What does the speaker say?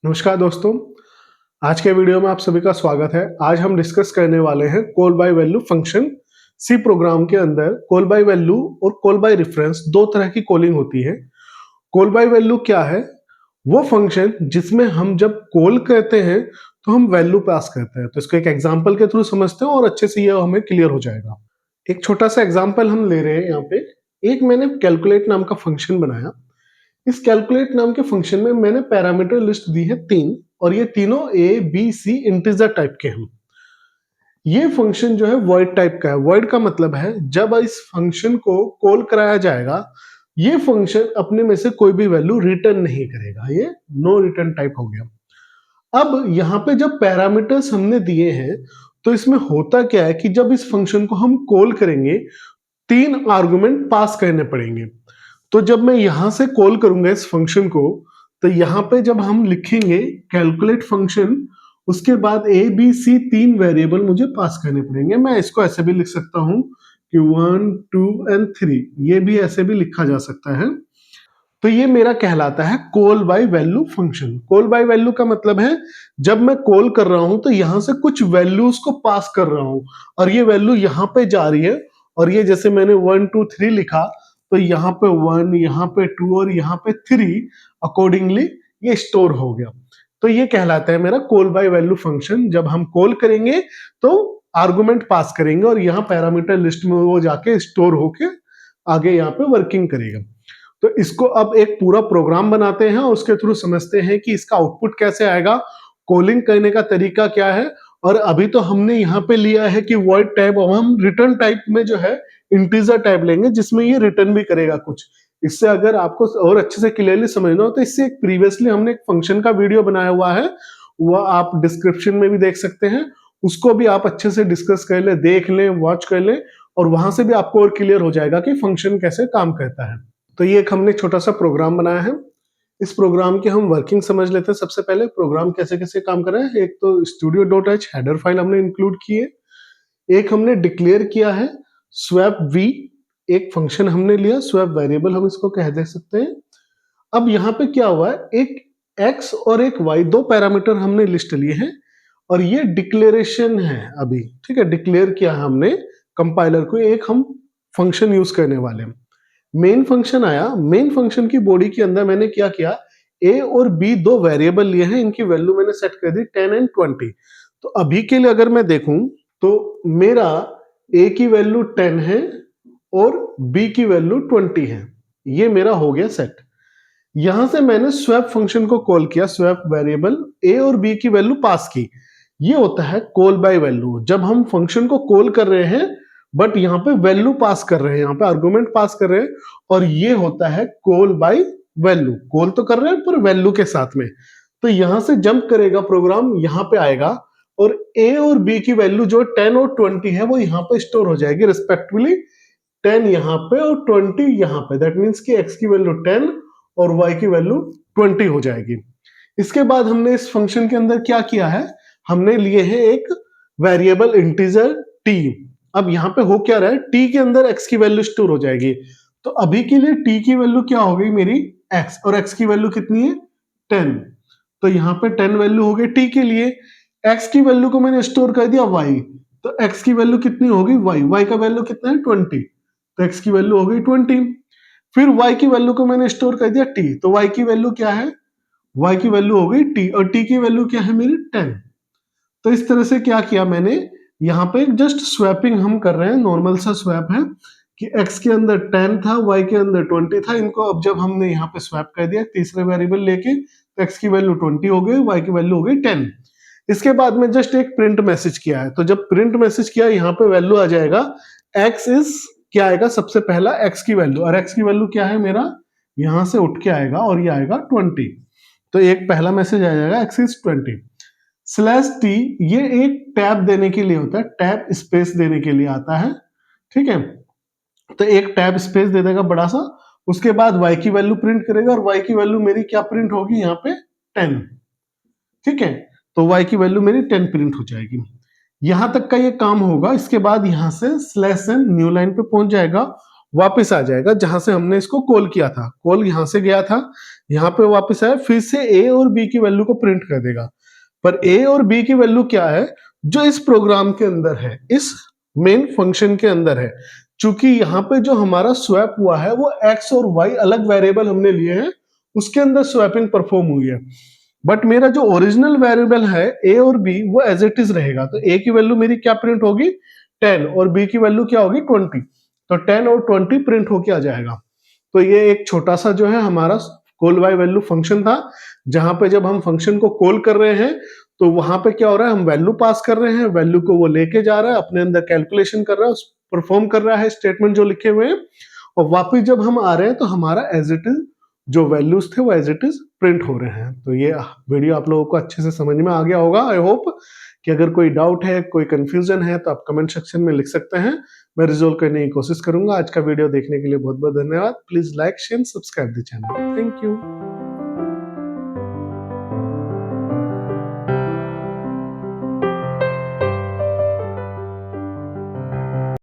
नमस्कार दोस्तों, आज के वीडियो में आप सभी का स्वागत है। आज हम डिस्कस करने वाले हैं call by value function. C program के अंदर कॉल बाय वैल्यू और कॉल बाय रेफरेंस दो तरह की कॉलिंग होती है। कॉल बाय वैल्यू क्या है? वो फंक्शन जिसमें हम जब कॉल करते हैं तो हम वैल्यू पास करते हैं। तो इसको एक एग्जांपल के थ्रू समझते हैं और अच्छे से ये हमें क्लियर हो जाएगा। एक छोटा सा एग्जांपल हम ले रहे हैं यहाँ पे। एक मैंने कैलकुलेट नाम का फंक्शन बनाया। इस कैलकुलेट नाम के फंक्शन में मैंने पैरामीटर लिस्ट दी है 3 और ये तीनों a b c integer type के हैं। ये फंक्शन जो है वॉइड टाइप का है। वॉइड का मतलब है जब इस फंक्शन को कॉल कराया जाएगा, ये फंक्शन अपने में से कोई भी वैल्यू रिटर्न नहीं करेगा। ये नो रिटर्न टाइप हो गया। अब यहाँ पे जब पैरामीटर्स हमने दिए हैं तो इसमें होता क्या है कि जब इस फंक्शन को हम कॉल करेंगे 3 आर्गुमेंट पास करने पड़ेंगे। तो जब मैं यहां से कॉल करूंगा इस फंक्शन को, तो यहां पे जब हम लिखेंगे कैलकुलेट फंक्शन, उसके बाद ए बी सी 3 वेरिएबल मुझे पास करने पड़ेंगे। मैं इसको ऐसे भी लिख सकता हूं कि 1 2 एंड 3, ये भी ऐसे भी लिखा जा सकता है। तो ये मेरा कहलाता है call by value function. Call by value का मतलब है जब मैं कॉल कर रहा हूं तो यहां से कुछ वैल्यूज को पास कर रहा हूं और ये वैल्यू यहां पे जा रही है। और ये जैसे मैंने 1 2 3 लिखा, तो यहाँ पे 1, यहाँ पे 2 और यहाँ पे 3 अकॉर्डिंगली ये स्टोर हो गया। तो ये कहलाता है मेरा कॉल बाय वैल्यू फंक्शन। जब हम कॉल करेंगे तो आर्गुमेंट पास करेंगे और यहाँ पैरामीटर लिस्ट में वो जाके स्टोर होके आगे यहाँ पे वर्किंग करेगा। तो इसको अब एक पूरा प्रोग्राम बनाते हैं और उसके थ्रू समझते हैं कि इसका आउटपुट कैसे आएगा, कॉलिंग करने का तरीका क्या है। और अभी तो हमने यहाँ पे लिया है कि वॉइड टाइप, अब हम रिटर्न टाइप में जो है इंटीजर टाइप लेंगे जिसमें ये रिटर्न भी करेगा कुछ। इससे अगर आपको और अच्छे से क्लियरली समझना हो तो इससे एक प्रीवियसली हमने एक फंक्शन का वीडियो बनाया हुआ है, वह आप डिस्क्रिप्शन में भी देख सकते हैं। उसको भी आप अच्छे से डिस्कस कर ले, देख लें, वॉच कर लें और वहां से भी आपको और क्लियर हो जाएगा कि फंक्शन कैसे काम करता है। तो ये एक हमने छोटा सा प्रोग्राम बनाया है। इस प्रोग्राम की हम वर्किंग समझ लेते हैं। सबसे पहले प्रोग्राम कैसे कैसे काम कर रहा है। एक तो studio.h हेडर फाइल हमने इंक्लूड की है। एक हमने डिक्लेयर किया है स्वैप वी, एक फंक्शन हमने लिया स्वैप वेरिएबल, हम इसको कह दे सकते हैं। अब यहाँ पे क्या हुआ है, एक x और एक y दो पैरामीटर हमने लिस्ट लिए हैं और ये डिक्लेरेशन है अभी। ठीक है, डिक्लेयर किया है हमने कंपाइलर को। एक हम फंक्शन यूज करने वाले हैं। मेन फंक्शन आया। मेन फंक्शन की बॉडी के अंदर मैंने क्या किया, a और b दो वेरिएबल लिए हैं, इनकी वैल्यू मैंने सेट कर दी 10 एंड 20। तो अभी के लिए अगर मैं देखूं तो मेरा a की वैल्यू 10 है और b की वैल्यू 20 है। ये मेरा हो गया सेट। यहां से मैंने स्वैप फंक्शन को कॉल किया, स्वैप वेरिएबल a और b की वैल्यू पास की। ये होता है कॉल बाय वैल्यू। जब हम फंक्शन को कॉल कर रहे हैं बट यहाँ पे वैल्यू पास कर रहे हैं, यहाँ पे आर्गुमेंट पास कर रहे हैं, और ये होता है कॉल बाय वैल्यू। कॉल तो कर रहे हैं पर वैल्यू के साथ में। तो यहां से जंप करेगा प्रोग्राम, यहाँ पे आएगा और a और b की वैल्यू जो 10 और 20 है वो यहाँ पे स्टोर हो जाएगी रिस्पेक्टिवली। 10 यहाँ पे और 20 यहाँ पे। दैट मीन्स कि x की वैल्यू 10 और y की वैल्यू 20 हो जाएगी। इसके बाद हमने इस फंक्शन के अंदर क्या किया है, हमने लिए हैं एक वेरिएबल इंटीजर t। अब यहाँ पे हो क्या रहा है, t के अंदर x की वैल्यू स्टोर हो जाएगी। तो अभी के लिए t की वैल्यू क्या हो गई मेरी x, और x की वैल्यू कितनी है 10। तो यहाँ पे 10 वैल्यू हो गई t के लिए। x की वैल्यू को मैंने स्टोर कर दिया y, तो x की वैल्यू कितनी होगी y का वैल्यू कितना है 20, तो x की वैल्यू हो गई 20। फिर y की वैल्यू को मैंने स्टोर कर दिया t, तो y की वैल्यू क्या है, y की वैल्यू हो गई t और t की वैल्यू क्या है मेरी 10। तो इस तरह से क्या किया मैंने, यहाँ पे जस्ट स्वैपिंग हम कर रहे हैं, नॉर्मल सा स्वैप है कि x के अंदर 10 था, y के अंदर 20 था। इनको अब जब हमने यहाँ पे स्वैप कर दिया तीसरे वेरिएबल लेके, तो x की वैल्यू 20 हो गई, y की वैल्यू हो गई 10। इसके बाद में जस्ट एक प्रिंट मैसेज किया है। तो जब प्रिंट मैसेज किया यहाँ पे वैल्यू आ जाएगा x इज, क्या आएगा सबसे पहला x की वैल्यू, और x की वैल्यू क्या है मेरा, यहां से उठ के आएगा और ये आएगा 20। तो एक पहला मैसेज आ जाएगा x इज 20। स्लैश t ये एक टैब देने के लिए होता है, टैब स्पेस देने के लिए आता है। ठीक है, तो एक टैब स्पेस दे देगा बड़ा सा, उसके बाद y की वैल्यू प्रिंट करेगा और y की वैल्यू मेरी क्या प्रिंट होगी यहाँ पे 10। ठीक है, तो y की वैल्यू मेरी 10 प्रिंट हो जाएगी। यहां तक का ये काम होगा। इसके बाद यहां से स्लैश एन न्यू लाइन पे पहुंच जाएगा वापस आ जाएगा जहां से हमने इसको कॉल किया था। कॉल यहां से गया था, यहाँ पे वापस आया, फिर से ए और बी की वैल्यू को प्रिंट कर देगा। पर ए और बी की वैल्यू क्या है, जो इस प्रोग्राम के अंदर है, इस मेन फंक्शन के अंदर है। चूंकि यहाँ पे जो हमारा स्वैप हुआ है वो एक्स और वाई अलग वेरिएबल हमने लिए हैं, उसके अंदर स्वैपिंग परफॉर्म हुई है। बट मेरा जो ओरिजिनल वेरिएबल है ए और बी वो एज इट इज रहेगा। तो ए की वैल्यू मेरी क्या प्रिंट होगी, 10, और बी की वैल्यू क्या होगी, 20। तो 10 और 20 प्रिंट होके आ जाएगा। तो ये एक छोटा सा जो है हमारा कॉल बाय वैल्यू फंक्शन था, जहां पे जब हम फंक्शन को कॉल कर रहे हैं तो वहां पे क्या हो रहा है, हम वैल्यू पास कर रहे हैं, वैल्यू को वो लेके जा रहा है, अपने अंदर कैलकुलेशन कर रहा है, परफॉर्म कर रहा है स्टेटमेंट जो लिखे हुए हैं, और वापस जब हम आ रहे हैं तो हमारा एज इट इज जो वैल्यूज थे वो एज इट इज प्रिंट हो रहे हैं। तो ये वीडियो आप लोगों को अच्छे से समझ में आ गया होगा, आई होप। कि अगर कोई डाउट है, कोई कंफ्यूजन है, तो आप कमेंट सेक्शन में लिख सकते हैं, मैं रिजोल्व करने की कोशिश करूंगा। आज का वीडियो देखने के लिए बहुत बहुत धन्यवाद। Please like share subscribe the channel. Thank you.